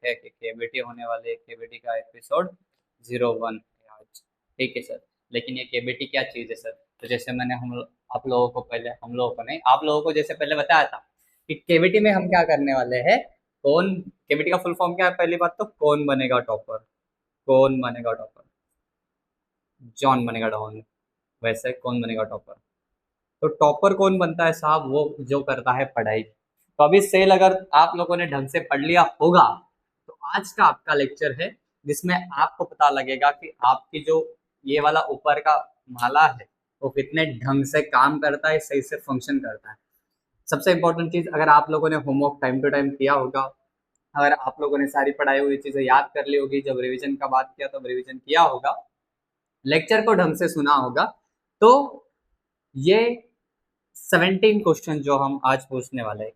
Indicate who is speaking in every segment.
Speaker 1: है कि केबीटी होने वाले, केबीटी का एपिसोड 01 है आज। ठीक है सर, लेकिन ये केबीटी क्या चीज़ है सर? तो जैसे मैंने हम लोगों को नहीं, आप लोगों को जैसे पहले बताया था कि केबीटी में हम क्या करने वाले हैं। कौन, केबीटी का फुल फॉर्म क्या है? पहली बात तो कौन बनेगा टॉपर, कौन बनेगा टॉपर, जॉन बनेगा डॉन। वैसे कौन बनेगा टॉपर? तो टॉपर कौन बनता है साहब? वो जो करता है पढ़ाई। तो अभी सेल अगर आप लोगों ने ढंग से पढ़ लिया होगा तो आज का आपका लेक्चर है जिसमें आपको पता लगेगा कि आपकी जो ये वाला ऊपर का माला है वो कितने ढंग से काम करता है, सही से फंक्शन करता है। सबसे इंपॉर्टेंट चीज, अगर आप लोगों ने होमवर्क टाइम टू टाइम किया होगा, अगर आप लोगों ने सारी पढ़ाई हुई चीजें याद कर ली होगी, जब रिवीजन का बात किया तब रिवीजन किया होगा, लेक्चर को ढंग से सुना होगा, तो ये 17 क्वेश्चन जो हम आज पूछने वाले हैं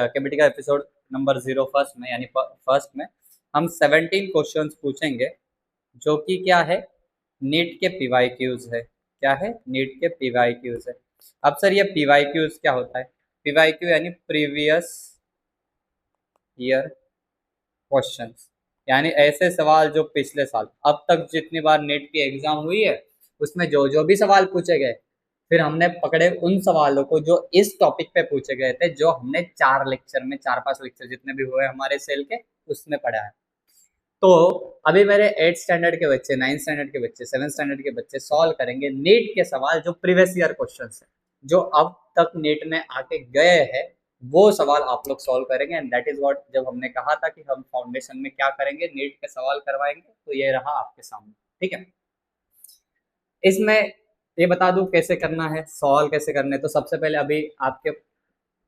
Speaker 1: केबीटी का एपिसोड नंबर 0 फर्स्ट में, यानी फर्स्ट में हम 17 क्वेश्चंस पूछेंगे जो कि क्या है, नीट के पीवाईक्यूज है। क्या है? नीट के पीवाईक्यूज है। अब सर ये पीवाईक्यूज क्या होता है? पीवाईक्यू यानी प्रीवियस ईयर क्वेश्चंस, यानी ऐसे सवाल जो पिछले साल अब तक जितनी बार नेट की एग्जाम हुई है उसमें जो जो भी सवाल पूछे गए, फिर हमने पकड़े उन सवालों को जो इस टॉपिक पे पूछे गए थे, जो हमने 4 लेक्चर में, 4-5 लेक्चर जितने भी हुए हमारे सेल के, उसमें पढ़ा है। तो अभी मेरे 8 स्टैंडर्ड के बच्चे, 9 स्टैंडर्ड के बच्चे, 7 स्टैंडर्ड के बच्चे सॉल्व करेंगे नीट के सवाल जो प्रीवियस ईयर क्वेश्चन है, जो अब तक नीट में आके गए हैं, वो सवाल आप लोग सॉल्व करेंगे। एंड दैट इज व्हाट, जब हमने कहा था कि हम फाउंडेशन में क्या करेंगे, नीट के सवाल करवाएंगे, तो ये रहा आपके सामने। ठीक है, इसमें ये बता दूं कैसे करना है, सॉल्व कैसे करने। तो सबसे पहले अभी आपके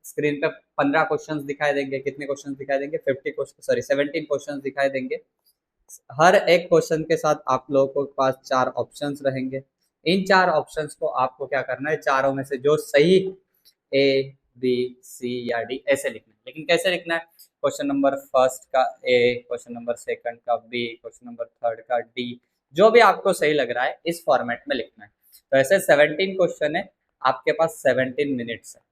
Speaker 1: स्क्रीन पे 15 क्वेश्चंस दिखाई देंगे। कितने क्वेश्चंस दिखाई देंगे? 50 क्वेश्चन, सॉरी 17 क्वेश्चंस दिखाई देंगे। हर एक क्वेश्चन के साथ आप लोगों के पास 4 ऑप्शंस रहेंगे। इन 4 ऑप्शंस को आपको क्या करना है, चारों में से जो सही, ए, बी, सी या डी, ऐसे लिखना है। लेकिन कैसे लिखना है? क्वेश्चन नंबर फर्स्ट का ए, क्वेश्चन नंबर सेकंड का बी, क्वेश्चन नंबर थर्ड का डी, जो भी आपको सही लग रहा है इस फॉर्मेट में लिखना है। तो ऐसे 17 क्वेश्चन है, आपके पास 17 मिनट्स है।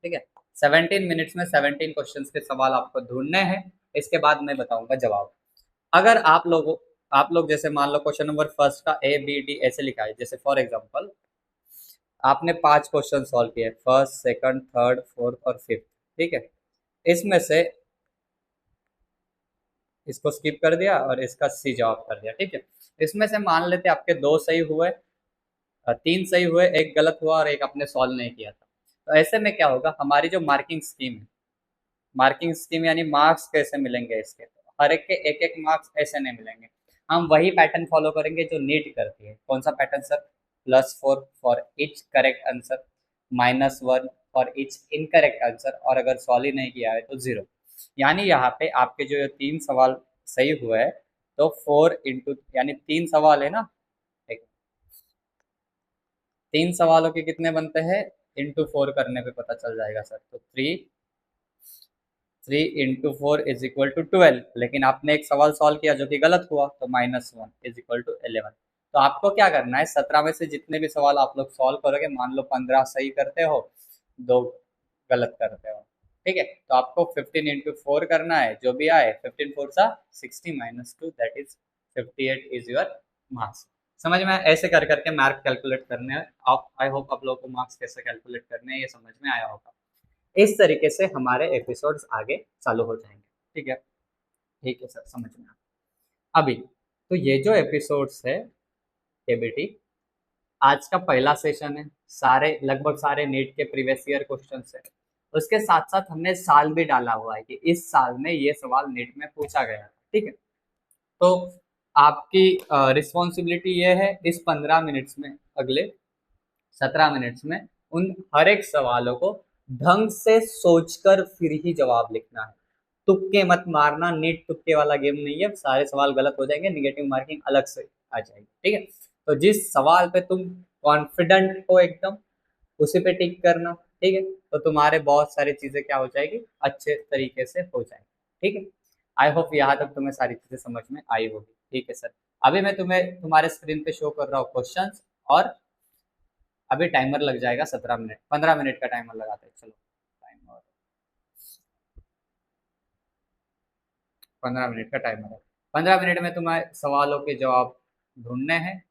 Speaker 1: ठीक है, 17 मिनट्स में 17 क्वेश्चन के सवाल आपको ढूंढने हैं। इसके बाद मैं बताऊंगा जवाब। अगर आप लोग जैसे मान लो क्वेश्चन नंबर फर्स्ट का ए बी डी ऐसे लिखा है, जैसे फॉर एग्जांपल आपने 5 क्वेश्चन सॉल्व किए, फर्स्ट, सेकंड, थर्ड, फोर्थ और फिफ्थ। ठीक है, इसमें से इसको स्किप कर दिया और इसका सी जवाब कर दिया। ठीक है, इसमें से मान लेते आपके 2 सही हुए, 3 सही हुए, एक गलत हुआ और एक आपने सॉल्व नहीं किया था। तो ऐसे में क्या होगा, हमारी जो मार्किंग स्कीम है, मार्किंग स्कीम यानी मार्क्स कैसे मिलेंगे इसके, तो हर एक के एक एक मार्क्स ऐसे नहीं मिलेंगे। हम वही पैटर्न फॉलो करेंगे जो नीट करती है। कौन सा pattern sir? +4 for each correct answer, -1 for each incorrect answer, और अगर सॉल्व ही नहीं किया है तो 0। यानी यहाँ पे आपके जो ये 3 सवाल सही हुए हैं, तो 4 इंटू, यानी 3 सवाल है ना, एक 3 सवालों के कितने बनते हैं, इंटू 4 करने पे पता चल जाएगा सर। तो 3 × 4 = 12, लेकिन आपने एक सवाल सॉल्व किया जो कि गलत हुआ, तो -1 = 11। तो आपको क्या करना है, 17 में से जितने भी सवाल आप लोग सॉल्व करोगे, मान लो 15 सही करते हो, 2 गलत करते हो, ठीक है, तो आपको 15 × 4 करना है, जो भी आए 15 4 60 -2 that is 58 is your marks. समझ में? ऐसे कर करके मार्क्स कैलकुलेट करने हैं आप। आई होप आप लोगों को मार्क्स कैसे कैलकुलेट करने हैं ये समझ में आया होगा। इस तरीके से हमारे एपिसोड्स आगे चालू हो जाएंगे। ठीक है, ठीक है सर, समझ में आया। अभी तो ये जो एपिसोड्स है केबीटी, आज का पहला सेशन है, सारे लगभग सारे नीट के प्रीवियस ईयर क्वेश्चन है। उसके साथ साथ हमने साल भी डाला हुआ है कि इस साल में ये सवाल नीट में पूछा गया है। ठीक है, तो आपकी रिस्पॉन्सिबिलिटी ये है इस 15 मिनट्स में, अगले 17 मिनट्स में, उन हर एक सवालों को ढंग से सोचकर फिर ही जवाब लिखना है। तुक्के मत मारना, नीट तुक्के वाला गेम नहीं है, सारे सवाल गलत हो जाएंगे, निगेटिव मार्किंग अलग से आ जाएगी। ठीक है, तो जिस सवाल पे तुम कॉन्फिडेंट हो एकदम, उसी पे टिक करना। ठीक है, तो तुम्हारे बहुत सारी चीजें क्या हो जाएगी, अच्छे तरीके से हो जाएगी। ठीक है, आई होप यहाँ तक तुम्हें सारी चीजें समझ में आई होगी। ठीक है सर, अभी मैं तुम्हें तुम्हारे स्क्रीन पे शो कर रहा हूँ क्वेश्चन, और अभी टाइमर लग जाएगा 17 मिनट, 15 मिनट का टाइमर लगाते हैं। चलो टाइमर 15 मिनट का टाइमर है। 15 मिनट में तुम्हारे सवालों के जवाब ढूंढने हैं।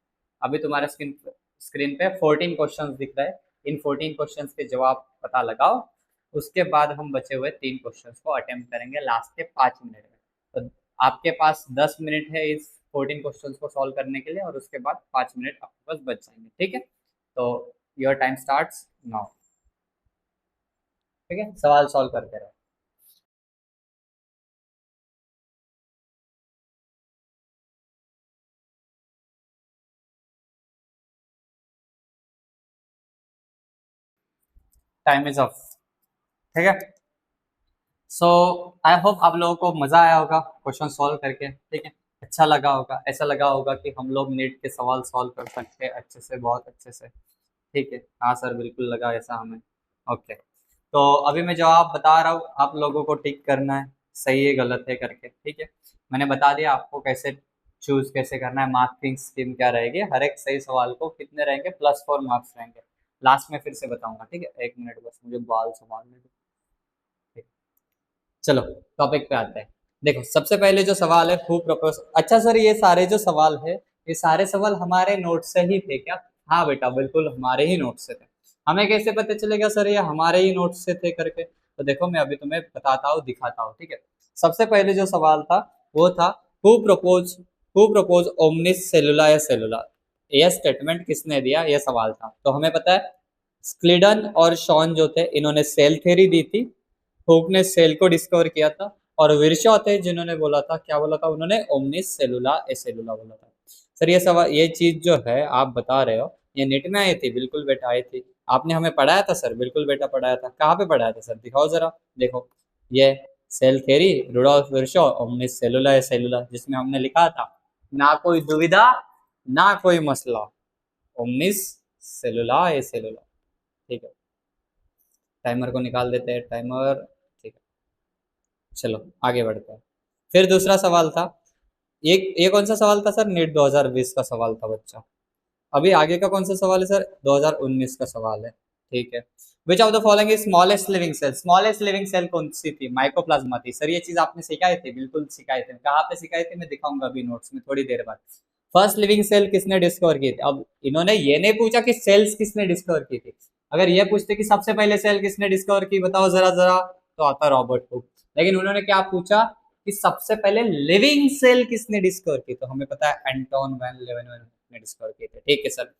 Speaker 1: अभी तुम्हारे स्क्रीन पे 14 क्वेश्चंस दिख रहे हैं। इन 14 क्वेश्चंस के जवाब पता लगाओ। उसके बाद हम बचे हुए 3 क्वेश्चंस को अटेम्प्ट करेंगे लास्ट के 5 मिनट में। तो आपके पास 10 मिनट है इस 14 क्वेश्चंस को सॉल्व करने के लिए, और उसके बाद 5 मिनट आपके पास बच जाएंगे। ठीक है, तो योर टाइम स्टार्ट्स नाउ। ठीक है, सवाल सॉल्व करते रहो। Time is of. ठीक है, सो आई होप आप लोगों को मजा आया होगा क्वेश्चन सॉल्व करके। ठीक है, अच्छा लगा होगा, ऐसा लगा होगा कि हम लोग नीट के सवाल सॉल्व कर सकते हैं अच्छे से, बहुत अच्छे से। ठीक है, हाँ सर बिल्कुल लगा ऐसा हमें। ओके, तो अभी मैं जवाब बता रहा हूँ, आप लोगों को टिक करना है सही है गलत है करके। ठीक है, मैंने बता दिया आपको कैसे चूज कैसे करना है, मार्किंग स्कीम क्या रहेगी, हर एक सही सवाल को कितने रहेंगे, +4 मार्क्स रहेंगे। लास्ट में फिर से बताऊंगा। ठीक है, 1 मिनट बस मुझे बाल संभालने दो। ठीक, चलो टॉपिक पे आते हैं। देखो सबसे पहले जो सवाल है हु प्रपोज। अच्छा सर, ये सारे जो सवाल है, ये सारे सवाल हमारे नोट से ही थे क्या? हाँ बेटा बिल्कुल हमारे ही नोट से थे। हमें कैसे पता चलेगा सर ये हमारे ही नोट से थे करके? तो देखो मैं अभी तुम्हें बताता हूँ, दिखाता हूँ। ठीक है, सबसे पहले जो सवाल था वो था who propose, who propose omnis सेलुला या सेलुला। यह स्टेटमेंट किसने दिया, यह सवाल था। तो हमें पता है स्क्लिडन और शॉन जो थे इन्होंने सेल थ्योरी दी थी, हुक ने सेल को डिस्कवर किया था, और विरशॉ थे जिन्होंने बोला था, क्या बोला था उन्होंने, ओमनिस सेलुला एसेलुला बोला था। सर ये सवाल, ये चीज जो है आप बता रहे हो, ये नेट में आई थी? बिल्कुल बेटा आई थी। आपने हमें पढ़ाया था सर? बिल्कुल बेटा पढ़ाया था। कहाँ पे पढ़ाया था सर, दिखाओ जरा। देखो ये सेल थ्योरी, रुडोल्फ विरशॉ, ओमनिस सेलुला एसेलुला, जिसमें हमने लिखा था ना कोई दुविधा ना कोई मसला, ओमनिस सेलुला एसेलुला। ठीक है, टाइमर को निकाल देते हैं, टाइमर। ठीक है, चलो आगे बढ़ते हैं। फिर दूसरा सवाल था, ये कौन सा सवाल था सर? नीट 2020 का सवाल था बच्चा। अभी आगे का कौन सा सवाल है सर? 2019 का सवाल है। ठीक है, which of the following is smallest living cell. Smallest living cell कौन सी थी? माइकोप्लाज्मा थी। सर ये चीज आपने सिखाई थी? बिल्कुल सिखाई थी। कहाँ पे सिखाई थी मैं दिखाऊंगा अभी नोट्स में थोड़ी देर बाद। फर्स्ट लिविंग सेल किसने डिस्कवर की थी? अब इन्होंने ये नहीं पूछा कि सेल्स किसने डिस्कवर की थी। अगर ये पूछते कि सबसे पहले सेल किसने डिस्कवर की बताओ जरा जरा, तो आता रॉबर्ट हुक। लेकिन उन्होंने क्या पूछा कि सबसे पहले लिविंग सेल किसने डिस्कवर की? तो हमें पता है एंटोन वैन लेवेनवेन ने डिस्कवर की थी। ठीक है sir,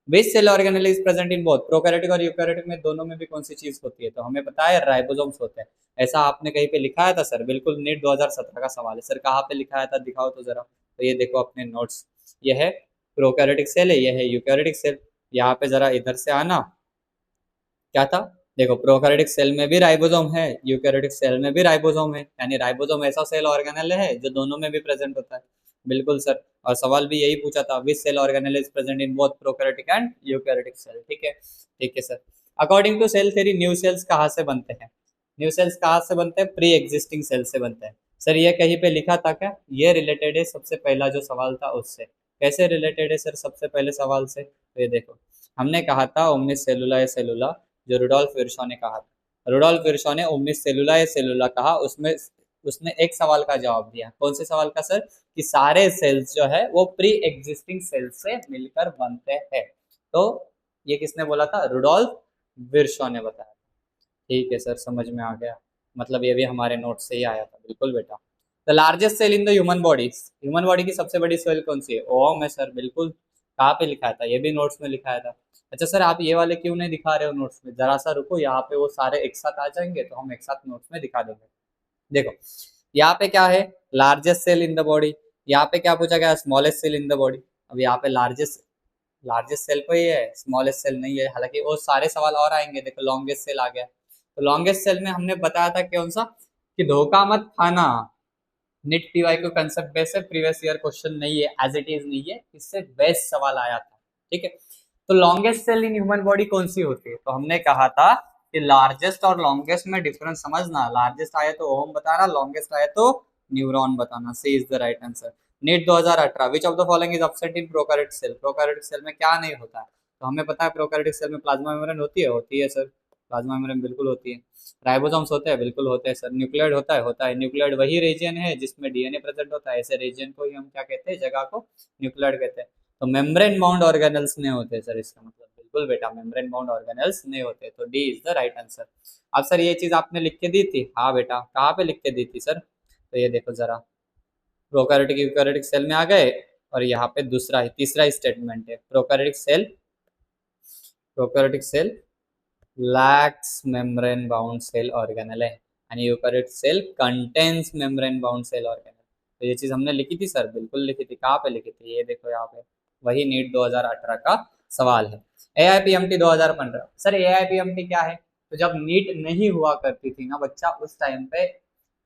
Speaker 1: which cell organelle is present in both prokaryotic और यूकैरियोटिक में, दोनों में भी कौन सी चीज होती है? तो हमें पता है राइबोसोम्स होते हैं। ऐसा आपने कहीं पे लिखाया था सर? बिल्कुल नीट 2017 का सवाल है सर। कहाँ पे लिखाया था दिखाओ तो जरा। तो ये देखो अपने नोट्स, ये है प्रोकैरियोटिक सेल है, ये है यूकैरियोटिक सेल। यहाँ पे जरा इधर से आना, क्या था? देखो प्रोकैरियोटिक सेल में भी राइबोसोम है, यूकैरियोटिक सेल में भी राइबोसोम है, यानी राइबोसोम ऐसा सेल ऑर्गेनेल है जो दोनों में भी प्रेजेंट होता है। बिल्कुल सर, और सवाल भी यही पूछा था, which cell organelle is present in both prokaryotic and eukaryotic cell. ठीक है, ठीक है sir. According to cell theory new cells कहाँ से बनते हैं? न्यू सेल्स कहाँ से बनते हैं? प्री एग्जिस्टिंग सेल से बनते हैं। सर ये कहीं पे लिखा था क्या? ये रिलेटेड है सबसे पहला जो सवाल था उससे। कैसे रिलेटेड है सर सबसे पहले सवाल से? तो ये देखो, हमने कहा था ओमनिस सेलुला ए सेलुला, जो रुडोल्फ विरशॉ ने कहा था। रुडोल्फ विरशॉ ने ओमनिस सेलुला ए सेलुला कहा, उसमें उसने एक सवाल का जवाब दिया। कौन से सवाल का सर? कि सारे सेल्स जो है वो प्री एग्जिस्टिंग सेल्स से मिलकर बनते हैं। तो ये किसने बोला था? रुडोल्फ विरशॉ ने बताया। ठीक है सर, समझ में आ गया। मतलब ये भी हमारे नोट से ही आया था। बिल्कुल बेटा। The largest cell in the human body, human body की सबसे बड़ी सेल कौन सी है? ओम है सर। बिल्कुल, कहाँ पे लिखा था? ये भी नोट्स में लिखाया था। अच्छा सर, आप ये वाले क्यों नहीं दिखा रहे हो नोट्स में? जरा सा रुको, यहाँ पे वो सारे एक साथ आ जाएंगे तो हम एक साथ नोट्स में दिखा देंगे। देखो यहाँ पे क्या है, largest cell in the body. यहाँ पे क्या पूछा गया? Smallest cell in the body. अब यहाँ पे लार्जेस्ट, लार्जेस्ट सेल को ही है, स्मॉलेस्ट सेल नहीं है। हालांकि वो सारे सवाल और आएंगे। देखो लॉन्गेस्ट सेल आ गया। तो लॉन्गेस्ट सेल में हमने बताया था कौन सा, कि धोखा मत खाना, निट टीवाई को कंसेप्ट बेस है, प्रीवियस ईयर क्वेश्चन नहीं है, एज इट इज नहीं है, इससे बेस्ट सवाल आया था। ठीक है, तो longest cell in human body कौन सी होती है? तो हमने कहा था कि लार्जेस्ट और लॉन्गेस्ट में डिफरेंस समझना। लार्जेस्ट आया तो ओम बताना, लॉन्गेस्ट आया तो न्यूरॉन बताना। C is the right answer. NEET 2018, which of the following is absent in prokaryotic cell. Prokaryotic cell में क्या नहीं होता है? तो हमें पता है प्रोकैरियोटिक सेल में प्लाज्मा मेम्ब्रेन होती है सर। प्लाज्मा मेम्ब्रेन बिल्कुल होती है। राइबोसोम्स होते हैं, बिल्कुल होते हैं सर। न्यूक्लियोइड होता है, होता है। न्यूक्लियोइड वही रीजन है जिसमें डीएनए प्रेजेंट होता है, ऐसे रीजन को ही हम क्या कहते हैं, जगह को न्यूक्लियोइड कहते हैं। तो मेम्ब्रेन बाउंड ऑर्गेनल्स नहीं होते सर, इसका मतलब बिल्कुल बेटा मेम्ब्रेन बाउंड ऑर्गेनल्स नहीं होते, तो D is the right answer. अब सर ये चीज आपने लिख के दी थी, हाँ बेटा कहाँ पे लिख के दी थी सर, तो ये देखो जरा, प्रोकैरियोटिक यूकैरियोटिक सेल में आ गए, और यहाँ पे दूसरा ही तीसरा स्टेटमेंट है, prokaryotic cell lacks membrane bound cell organelle है, यानी eukaryotic cell contains membrane bound cell organelle. तो ये चीज हमने लिखी थी सर, बिल्कुल लिखी थी। कहाँ पे लिखी थी, ये देखो यहाँ पे, वही नीट 2018 का सवाल है। AIPMT 2015 सर, AIPMT क्या है, तो जब नीट नहीं हुआ करती थी ना बच्चा, उस टाइम पे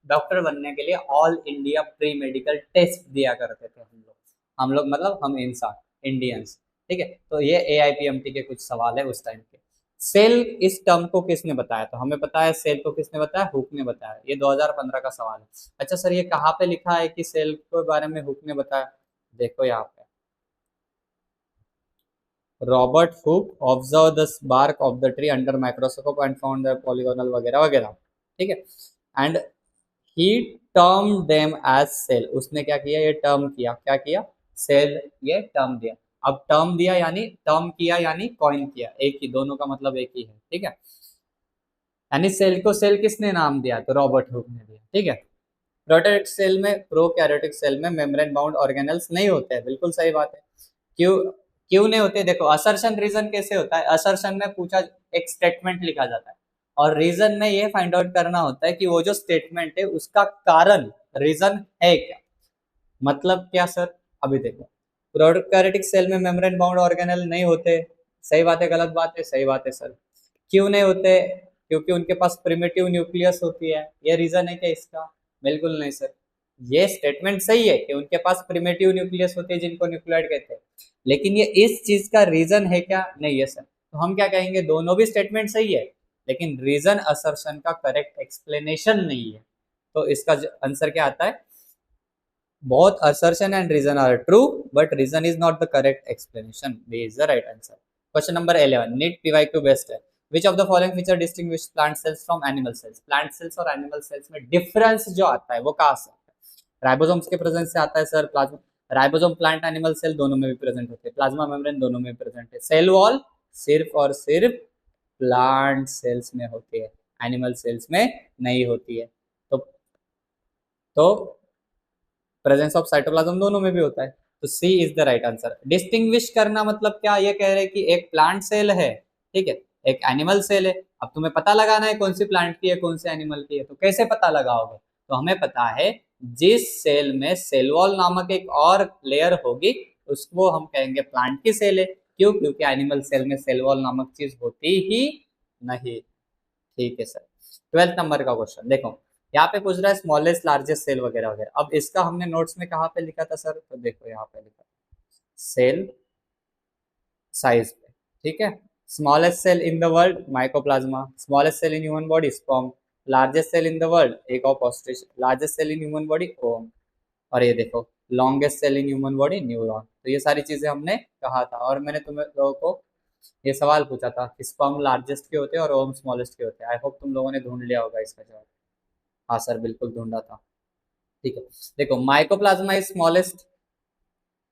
Speaker 1: डॉक्टर बनने के लिए all India pre medical test दिया करते थे हम लोग मतलब हम इंसान इंडियंस, ठीक है। तो ये AIPMT के कुछ सवाल है उस टाइम के। सेल इस टर्म को किसने बताया, तो हमें पता है सेल को किसने बताया, हुक ने बताया। ये 2015 का सवाल है। अच्छा सर, ये कहाँ पे लिखा है कि सेल के बारे में हुक ने बताया, देखो यहाँ पे, Robert Hooke observe the bark of the tree under microscope and found the polygonal वगैरह वगैरह, ठीक है। And he term them as cell, उसने क्या किया, ये टर्म किया, क्या किया, सेल, ये टर्म दिया। अब टर्म दिया यानी टर्म किया यानी कॉइन किया, एक ही, दोनों का मतलब एक ही है, ठीक है। यानी सेल को सेल किसने नाम दिया, तो रॉबर्ट हुक ने दिया, ठीक है। प्रोकैरियोटिक सेल में मेम्ब्रेन बाउंड ऑर्गेनल्स नहीं होते हैं, बिल्कुल सही बात है। क्यों, क्यों नहीं होते, देखो असर्शन रीजन कैसे होता है, असर्शन में पूछा, एक स्टेटमेंट लिखा जाता है, और रीजन में ये फाइंड आउट करना होता है कि वो जो स्टेटमेंट है उसका कारण, रीजन है क्या, मतलब क्या सर। अभी देखो, प्रोकैरियोटिक सेल में मेम्ब्रेन बाउंड ऑर्गेनल नहीं होते, सही बात है गलत बात है, सही बात है सर। क्यों नहीं होते, क्योंकि उनके पास प्रिमिटिव न्यूक्लियस होती है, ये रीजन है क्या इसका, बिल्कुल नहीं सर। ये स्टेटमेंट सही है कि उनके पास प्रिमिटिव न्यूक्लियस होती है जिनको न्यूक्लियोइड कहते हैं, लेकिन ये इस चीज का रीजन है क्या, नहीं है सर। तो हम क्या कहेंगे, दोनों भी स्टेटमेंट सही है, लेकिन रीजन असर्शन का करेक्ट एक्सप्लेनेशन नहीं है। तो इसका आंसर क्या आता है, both assertion and reason are true, but reason is not the correct explanation. B is the right answer. Question number 11. NEET PYQ based है. Which of the following feature distinguish plant cells from animal cells? Plant cells और animal cells में difference जो आता है वो कहाँ से आता है? राइबोसोम्स के प्रेजेंस से आता है sir. Plasma ribosome plant animal cell दोनों में भी प्रेजेंट होते हैं, प्लाज्मा मेम्ब्रेन दोनों में प्रेजेंट है। सेल वॉल सिर्फ और सिर्फ प्लांट सेल्स में होती है, एनिमल सेल्स में नहीं होती है। तो प्रेजेंस ऑफ साइटोप्लाज्म दोनों में भी होता है, तो C is the right answer. Distinguish करना मतलब क्या, ये कह रहे हैं कि एक प्लांट सेल है, ठीक है, एक एनिमल सेल है, अब तुम्हें पता लगाना है कौन सी प्लांट की है कौन से एनिमल की है, तो कैसे पता लगाओगे, तो हमें पता है जिस सेल में सेल वॉल नामक एक और लेयर होगी उसको हम कहेंगे प्लांट की सेल है। क्यों, क्योंकि एनिमल सेल में सेल वॉल नामक चीज होती ही नहीं, ठीक है सर। 12th नंबर का क्वेश्चन देखो, यहाँ पे पूछ रहा है स्मॉलेस्ट लार्जेस्ट सेल वगैरह वगैरह। अब इसका हमने नोट्स में कहाँ पे लिखा था सर, तो देखो यहाँ पे लिखा सेल साइज पे, ठीक है। Smallest cell in the world mycoplasma, smallest cell in human body sperm, largest cell in the world egg of ostrich, largest cell in human body ovum, और ये देखो longest cell in human body neuron. तो ये सारी चीजें हमने कहा था, और मैंने तुम लोगों को ये सवाल पूछा था कि स्पर्म लार्जेस्ट के होते हैं और ओम स्मॉलेस्ट के होते हैं। आई होप तुम लोगों ने ढूंढ लिया होगा इसका जवाब। हाँ सर, बिल्कुल ढूंढा था, ठीक है। देखो mycoplasma is smallest,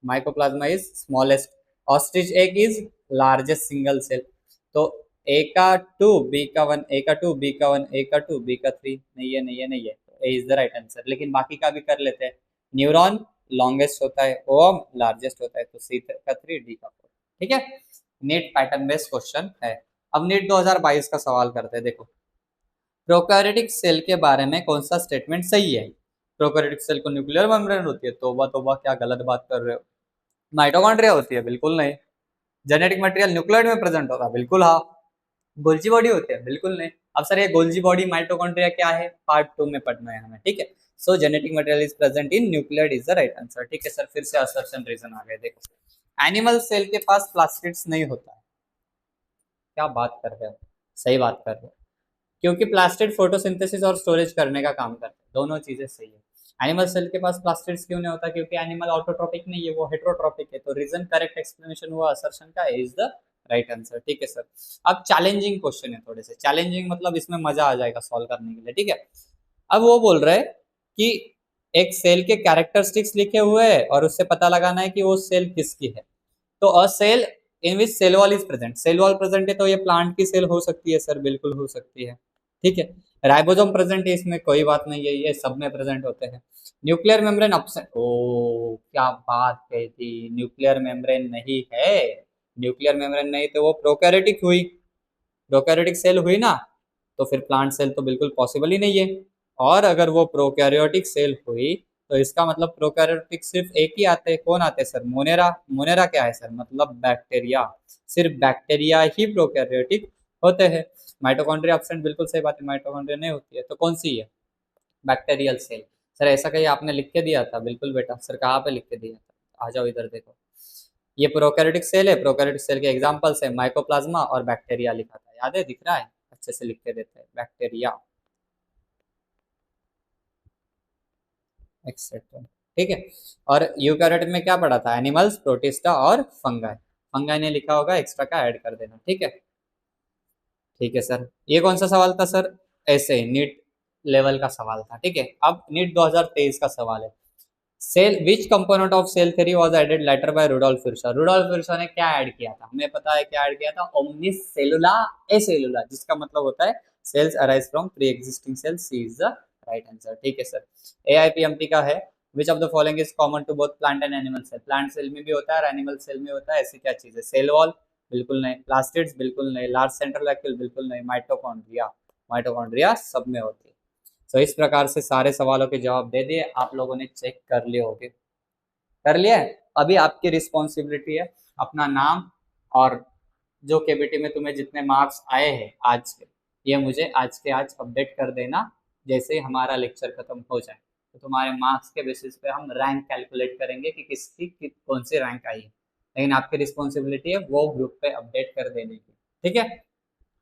Speaker 1: mycoplasma is smallest, ostrich egg is largest single cell. तो ए का 2 बी का 1, ए का 2 बी का 1, ए का 2 बी का 3, नहीं है नहीं है नहीं है, तो ए इज द राइट आंसर। लेकिन बाकी का भी कर लेते हैं, न्यूरॉन लॉन्गेस्ट होता है, ओम लार्जेस्ट होता है, तो सी का 3 डी का 4, ठीक है। नीट पैटर्न बेस्ड क्वेश्चन है। अब नीट 2022 का सवाल करते हैं, देखो प्रोकैरियोटिक सेल के बारे में कौन सा स्टेटमेंट सही है। प्रोकैरियोटिक सेल को न्यूक्लियर मेम्ब्रेन होती है, तोबा तोबा क्या गलत बात कर रहे हो। माइटोकॉन्ड्रिया होती है, बिल्कुल नहीं। जेनेटिक मटेरियल न्यूक्लियोइड में प्रेजेंट होता है, बिल्कुल हाँ। गोल्जी बॉडी होती है, बिल्कुल नहीं। अब सर ये गोल्जी बॉडी माइटोकॉन्ड्रिया क्या है, पार्ट 2 में पढ़ना है हमें, ठीक है। सो genetic material is present in nucleoid is the right answer, ठीक है सर। फिर से असर्शन रीजन आ गए, देखो एनिमल सेल के पास प्लास्टिड्स नहीं होता है, क्या बात कर रहे हो, सही बात कर रहे हो, क्योंकि प्लास्टिड फोटोसिंथेसिस और स्टोरेज करने का काम करते हैं, दोनों चीजें सही है। एनिमल सेल के पास प्लास्टिड्स क्यों नहीं होता, क्योंकि एनिमल ऑटोट्रोपिक नहीं है, वो हेट्रोट्रोपिक है। तो रीजन करेक्ट एक्सप्लेनेशन हुआ असर्शन का इज द राइट आंसर। ठीक है सर। अब चैलेंजिंग क्वेश्चन है, थोड़े से चैलेंजिंग, मतलब इसमें मजा आ जाएगा सॉल्व करने के लिए। ठीक है, अब वो बोल रहे हैं कि एक सेल के कैरेक्टरिस्टिक्स लिखे हुए हैं और उससे पता लगाना है कि वो सेल किसकी है। तो a cell in which cell wall is present, cell wall present है तो ये प्लांट की सेल हो सकती है सर, बिल्कुल हो सकती है। ठीक है, राइबोसोम प्रेजेंट है, इसमें कोई बात नहीं है, ये सब में प्रेजेंट होते हैं। न्यूक्लियर मेम्ब्रेन अपसेंट, ओ क्या बात कही थी, न्यूक्लियर मेम्ब्रेन नहीं है। न्यूक्लियर मेम्ब्रेन नहीं तो वो प्रोकैरियोटिक हुई, प्रोकैरियोटिक सेल हुई ना, तो फिर प्लांट सेल तो बिल्कुल पॉसिबल ही नहीं है। और अगर वो प्रोकैरियोटिक सेल हुई तो इसका मतलब प्रोकैरियोटिक सिर्फ एक ही आते हैं, कौन आते हैं सर, मोनेरा। मोनेरा क्या है सर, मतलब बैक्टीरिया, सिर्फ बैक्टीरिया ही प्रोकैरियोटिक होते हैं। माइटोकॉन्ड्रिया एब्सेंट, बिल्कुल सही बात है, माइटोकॉन्ड्रिया नहीं होती है, तो कौन सी है, बैक्टीरियल सेल। सर ऐसा कहीं आपने लिख के दिया था, बिल्कुल बेटा, सर कहाँ पे लिख के दिया था, आ जाओ इधर देखो, ये प्रोकैरियोटिक सेल है, प्रोकैरियोटिक सेल के एग्जांपल्स है माइकोप्लाज्मा और बैक्टीरिया, लिखा था, याद है, दिख रहा है, अच्छे से लिख के देते हैं, बैक्टीरिया एक्सेट्रा। ठीक है, और यूकैरियोट में क्या पढ़ा था, एनिमल्स, प्रोटिस्टा और फंगाई। फंगाई ने लिखा होगा, एक्स्ट्रा का ऐड कर देना। ठीक है, ठीक है सर। ये कौन सा सवाल था सर, ऐसे नीट लेवल का सवाल था। ठीक है, अब नीट 2023 का सवाल है, cell which component of cell theory was added later by Rudolf Virchow. Rudolf Virchow ने क्या ऐड किया था, हमें पता है क्या ऐड किया था, ओमनिस सेलुला ए सेलुला, जिसका मतलब होता है cells arise from pre existing cells, C is the right answer. ठीक है सर। एआईपीएमटी का है, which of the following is common to both plant and animal cell, plant cell में भी होता है और एनिमल सेल में होता है, ऐसी क्या चीज है, सेल वॉल बिल्कुल नहीं, प्लास्टिड्स बिल्कुल नहीं, लार्ज सेंट्रल वैक्यूल बिल्कुल नहीं, माइटोकॉन्ड्रिया, माइटोकॉन्ड्रिया सब में होती है। तो इस प्रकार से सारे सवालों के जवाब दे दिए, आप लोगों ने चेक कर लिए होंगे, कर लिया है। अभी आपकी रिस्पॉन्सिबिलिटी है अपना नाम और जो केबीटी में तुम्हें जितने मार्क्स आए हैं आज के, ये मुझे आज के आज अपडेट कर देना, जैसे ही हमारा लेक्चर खत्म हो जाए, तो तुम्हारे मार्क्स के बेसिस पे हम रैंक कैलकुलेट करेंगे कि कौन सी रैंक आई है, लेकिन आपकी रिस्पॉन्सिबिलिटी है वो ग्रुप पे अपडेट कर देने की। ठीक है,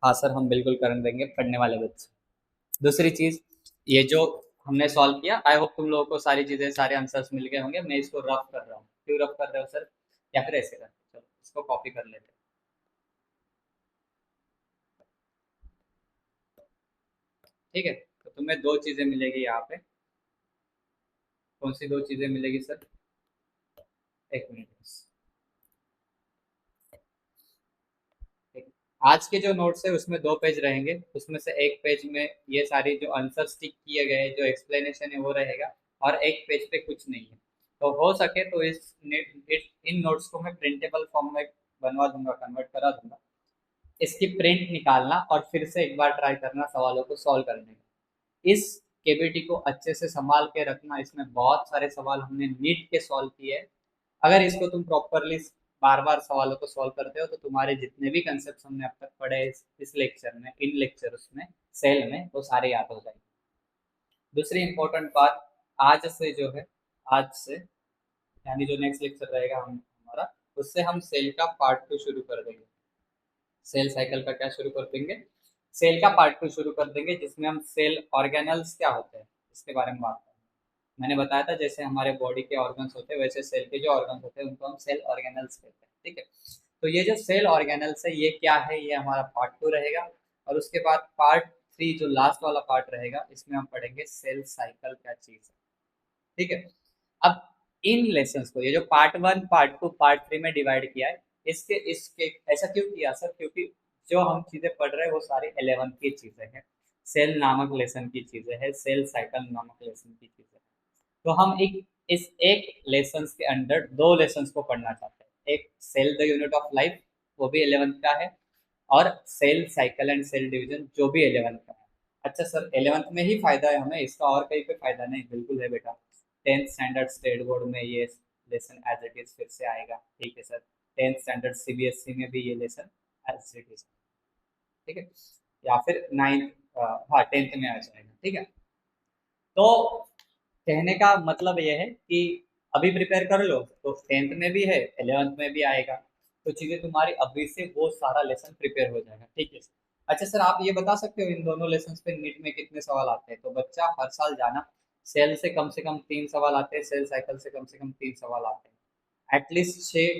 Speaker 1: हाँ सर, हम बिल्कुल कर देंगे पढ़ने वाले बच्चे। दूसरी चीज, ये जो हमने सॉल्व किया, आई होप तुम लोगों को सारी चीजें, सारे आंसर्स मिल गए होंगे। मैं इसको रफ कर रहा हूँ, क्यों रफ कर रहे हो सर, या फिर ऐसे कर, चलो इसको कॉपी कर लेते हैं। ठीक है, तो तुम्हें दो चीजें मिलेगी यहाँ पे, कौन सी दो चीजें मिलेगी सर, एक मिनट बस। ठीक। आज के जो नोट्स है उसमें दो पेज रहेंगे, उसमें से एक पेज में ये सारी जो आंसर टिक किए गए, जो एक्सप्लेनेशन है वो रहेगा, और एक पेज पे कुछ नहीं है। तो हो सके तो इन नोट्स को मैं प्रिंटेबल फॉर्म में बनवा दूंगा, कन्वर्ट करा दूंगा, इसकी प्रिंट निकालना और फिर से एक बार ट्राई करना सवालों को सॉल्व करने का। इस केबीटी को अच्छे से संभाल के रखना, इसमें बहुत सारे सवाल हमने नीट के सॉल्व किए हैं। अगर इसको तुम प्रॉपरली बार बार सवालों को सॉल्व करते हो तो तुम्हारे जितने भी कंसेप्ट हमने अब तक पढ़े इस लेक्चर में, इन लेक्चर्स में, सेल में, वो सारे याद हो जाएंगे। दूसरी इंपॉर्टेंट बात, आज से जो है, आज से यानी जो नेक्स्ट लेक्चर रहेगा हमारा, उससे हम सेल का पार्ट 2 शुरू कर देंगे। सेल साइकिल का क्या शुरू कर देंगे, सेल का पार्ट 2 शुरू कर देंगे, जिसमें हम सेल ऑर्गेनल्स क्या होते हैं इसके बारे में बात करेंगे। मैंने बताया था जैसे हमारे बॉडी के ऑर्गन्स होते हैं, वैसे सेल के जो ऑर्गन्स होते हैं उनको हम सेल ऑर्गेनल्स कहते हैं। ठीक है, तो ये जो सेल ऑर्गेनल्स है ये क्या है, ये हमारा पार्ट 2 रहेगा। और उसके बाद पार्ट 3 जो लास्ट वाला पार्ट रहेगा, इसमें हम पढ़ेंगे सेल साइकिल क्या चीज है। ठीक है, अब इन लेसन्स को, ये जो पार्ट 1, पार्ट 2, पार्ट 3 में डिवाइड किया है, इसके इसके ऐसा क्यों किया सर, क्योंकि जो हम चीजें पढ़ रहे हैं वो सारी 11th की चीजें हैं, सेल नामक लेसन की चीजें हैं, सेल साइकिल नामक लेसन की चीजें हैं। तो हम इस एक लेसन के अंदर दो लेसन को पढ़ना चाहते हैं, एक cell the unit of life, वो भी 11th का है, और cell cycle and cell division जो भी 11th का है। अच्छा सर, 11th में ही फायदा है हमें, इसका और कहीं पे फायदा नहीं, बिल्कुल है बेटा। 10th स्टैंडर्ड स्टेट बोर्ड में ये लेसन एज इट इज फिर से आएगा। ठीक है सर, 10th स्टैंडर्ड सीबीएसई में भी ये लेसन एज इट इज, ठीक है, या फिर 9th, हाँ 10th में आ जाएगा। ठीक है, तो कहने का मतलब ये है कि अभी प्रिपेयर कर लो तो 10th में भी है, 11th में भी आएगा, तो चीजें तुम्हारी अभी से वो सारा लेसन प्रिपेयर हो जाएगा। ठीक है। अच्छा सर, आप ये बता सकते हो इन दोनों लेसन पे नीट में कितने सवाल आते हैं, तो बच्चा हर साल जाना, सेल से कम 3 सवाल आते हैं, सेल साइकिल से कम 3 सवाल आते हैं, एटलीस्ट 6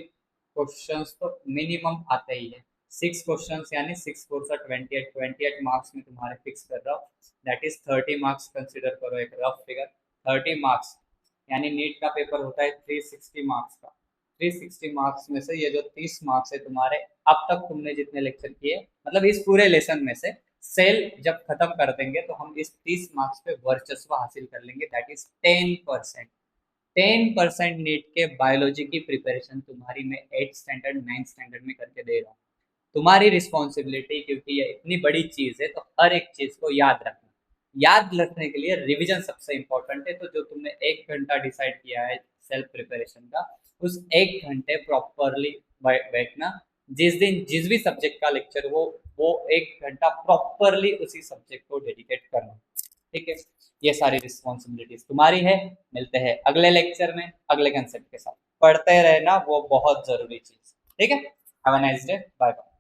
Speaker 1: क्वेश्चंस तो मिनिमम आते ही है। 6 क्वेश्चंस यानी 6 4 28 मार्क्स में तुम्हारे फिक्स कर रहा हूँ, दैट इज 30 मार्क्स कंसिडर करो, एक रफ फिगर 30 मार्क्स, यानी नीट का पेपर होता है 360 मार्क्स का। 360 मार्क्स में से ये जो 30 मार्क्स है तुम्हारे, अब तक तुमने जितने लेक्चर किए, मतलब इस पूरे लेसन में से सेल जब खत्म कर देंगे तो हम इस 30 मार्क्स पे वर्चस्व हासिल कर लेंगे, दैट इज 10%। 10% नीट के बायोलॉजी की प्रिपरेशन तुम्हारी मैं 8th स्टैंडर्ड 9th स्टैंडर्ड में करके दे रहा हूँ। तुम्हारी रिस्पॉन्सिबिलिटी, क्योंकि ये इतनी बड़ी चीज है तो हर एक चीज को याद रखना। याद रखने के लिए रिवीजन सबसे इंपॉर्टेंट है। तो जो तुमने 1 घंटा डिसाइड किया है सेल्फ प्रिपरेशन का, उस 1 घंटे प्रॉपरली बैठना। जिस दिन जिस भी सब्जेक्ट का लेक्चर हो, वो 1 घंटा प्रॉपरली उसी सब्जेक्ट को डेडिकेट करना। ठीक है, ये सारी रिस्पॉन्सिबिलिटीज तुम्हारी है। मिलते हैं अगले लेक्चर में अगले कंसेप्ट के साथ। पढ़ते रहना, वो बहुत जरूरी चीज। ठीक है, have a nice day, bye bye.